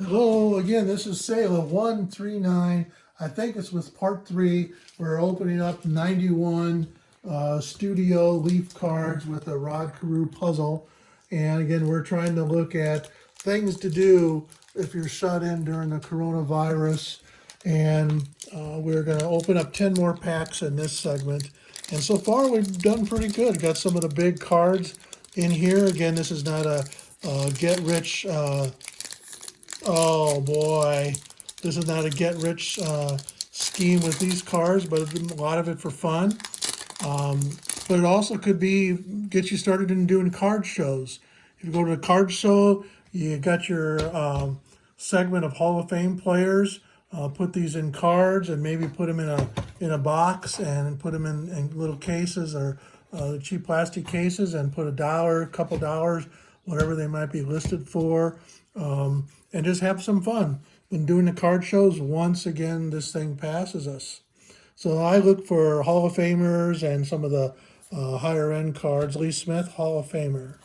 Hello again, this is sale of 139. I think it's with part 3. We're opening up 91 studio leaf cards with a Rod Carew puzzle. And again, we're trying to look at things to do if you're shut in during the coronavirus. And we're going to open up 10 more packs in this segment. And so far, we've done pretty good. Got some of the big cards in here. Again, this is not a get rich oh boy, this is not a get-rich scheme with these cards, but a lot of it for fun. But it also could be get you started in doing card shows. If you go to a card show, you got your segment of Hall of Fame players. Put these in cards and maybe put them in a box and put them in little cases or cheap plastic cases and put $1, a couple dollars, whatever they might be listed for, and just have some fun. When doing the card shows, once again, this thing passes us. So I look for Hall of Famers and some of the higher end cards. Lee Smith, Hall of Famer.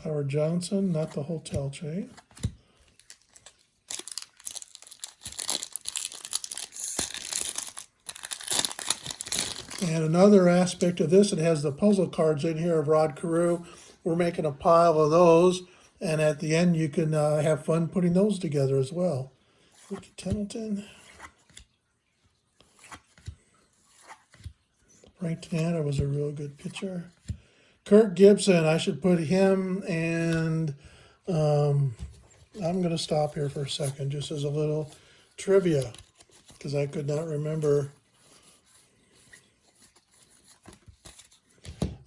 Howard Johnson, not the hotel chain. And another aspect of this, it has the puzzle cards in here of Rod Carew. We're making a pile of those, and at the end you can have fun putting those together as well. Ricky Templeton. Frank Tanner was a real good pitcher. Kirk Gibson, I should put him, and I'm going to stop here for a second just as a little trivia because I could not remember.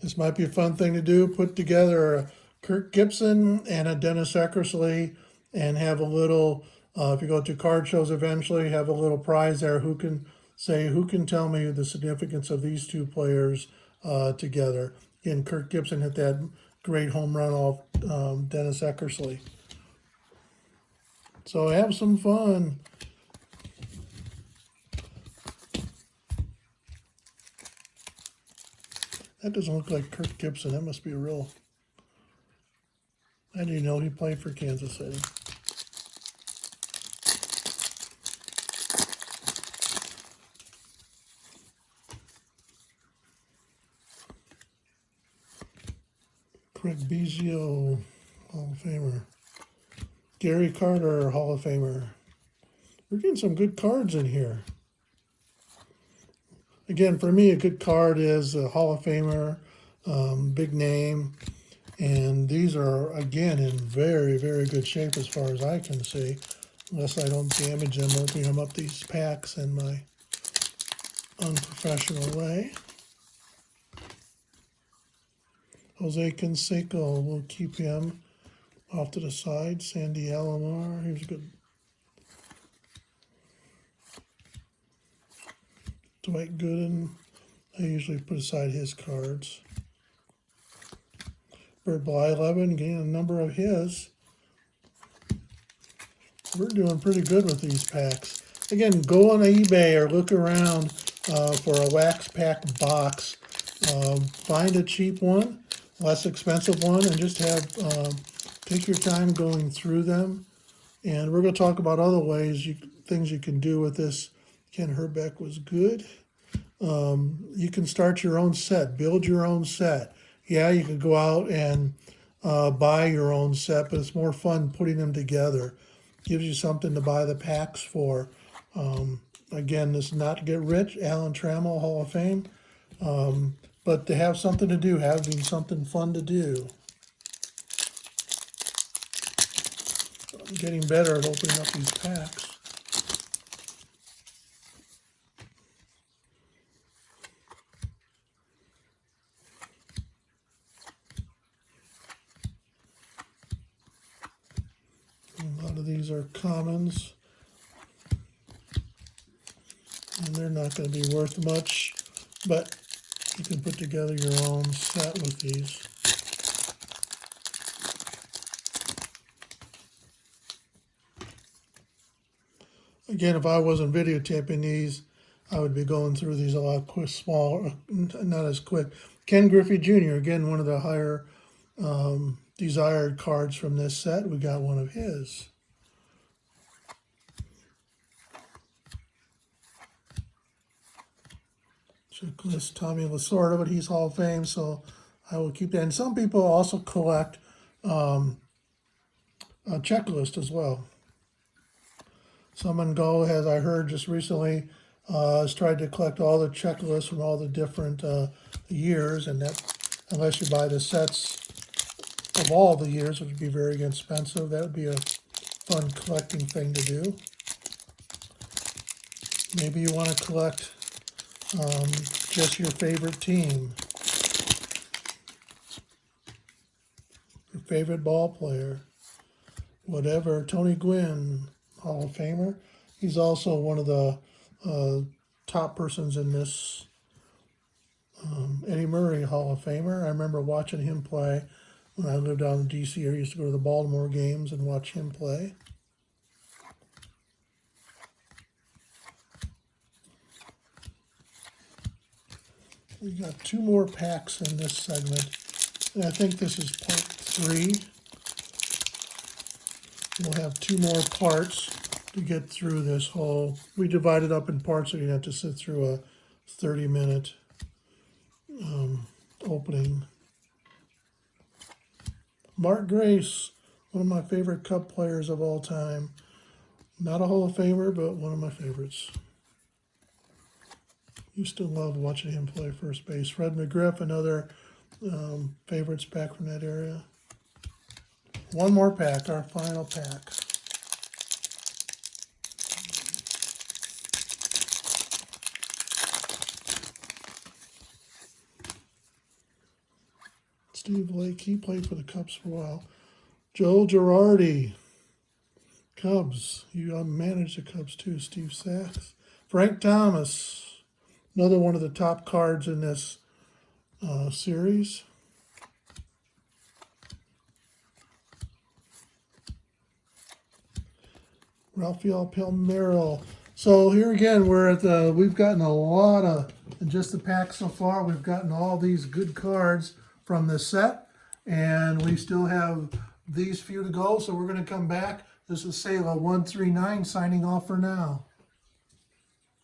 This might be a fun thing to do, put together a Kirk Gibson and a Dennis Eckersley and have a little, if you go to card shows eventually, have a little prize there. Who can tell me the significance of these two players together? Again, Kirk Gibson hit that great home run off Dennis Eckersley. So have some fun. That doesn't look like Kirk Gibson. That must be a real. I didn't know he played for Kansas City. Craig Biggio, Hall of Famer. Gary Carter, Hall of Famer. We're getting some good cards in here. Again, for me, a good card is a Hall of Famer, big name. And these are, again, in very, very good shape as far as I can see, unless I don't damage them opening them up these packs in my unprofessional way. Jose Canseco, we'll keep him off to the side. Sandy Alomar, here's a good. Dwight Gooden, I usually put aside his cards. Bert Blyleven, getting a number of his. We're doing pretty good with these packs. Again, go on eBay or look around for a wax pack box. Find a cheap one, less expensive one, and just have take your time going through them. And we're going to talk about other ways, things you can do with this. Ken Herbeck was good. You can start your own set, build your own set. Yeah, you can go out and buy your own set, but it's more fun putting them together. Gives you something to buy the packs for. Again, this is not to get rich, Alan Trammell, Hall of Fame, but to have something to do, having something fun to do. I'm getting better at opening up these packs. A lot of these are commons, and they're not going to be worth much, but you can put together your own set with these. Again, if I wasn't videotaping these, I would be going through these a lot smaller, not as quick. Ken Griffey Jr., again, one of the higher desired cards from this set. We got one of his. Checklist Tommy Lasorda, but he's Hall of Fame, so I will keep that. And some people also collect a checklist as well. Someone Go has, I heard just recently, has tried to collect all the checklists from all the different years, and that, unless you buy the sets of all the years, which would be very expensive, that would be a fun collecting thing to do. Maybe you want to collect just your favorite team, your favorite ball player, whatever. Tony Gwynn, Hall of Famer. He's also one of the top persons in this. Eddie Murray, Hall of Famer. I remember watching him play when I lived out in D.C. I used to go to the Baltimore games and watch him play. We got 2 more packs in this segment, and I think this is part 3. We'll have 2 more parts to get through this whole. We divide it up in parts so you don't have to sit through a 30-minute opening. Mark Grace, one of my favorite Cub players of all time. Not a Hall of Famer, but one of my favorites. Used to love watching him play first base. Fred McGriff, another favorites back from that area. 1 more pack, our final pack. Steve Lake, he played for the Cubs for a while. Joe Girardi, Cubs. You managed the Cubs too. Steve Sachs. Frank Thomas, another one of the top cards in this series. Rafael Palmeiro. So here again, we're at the. We've gotten a lot of, in just the pack so far. We've gotten all these good cards from this set, and we still have these few to go. So we're going to come back. This is Sela 139 signing off for now.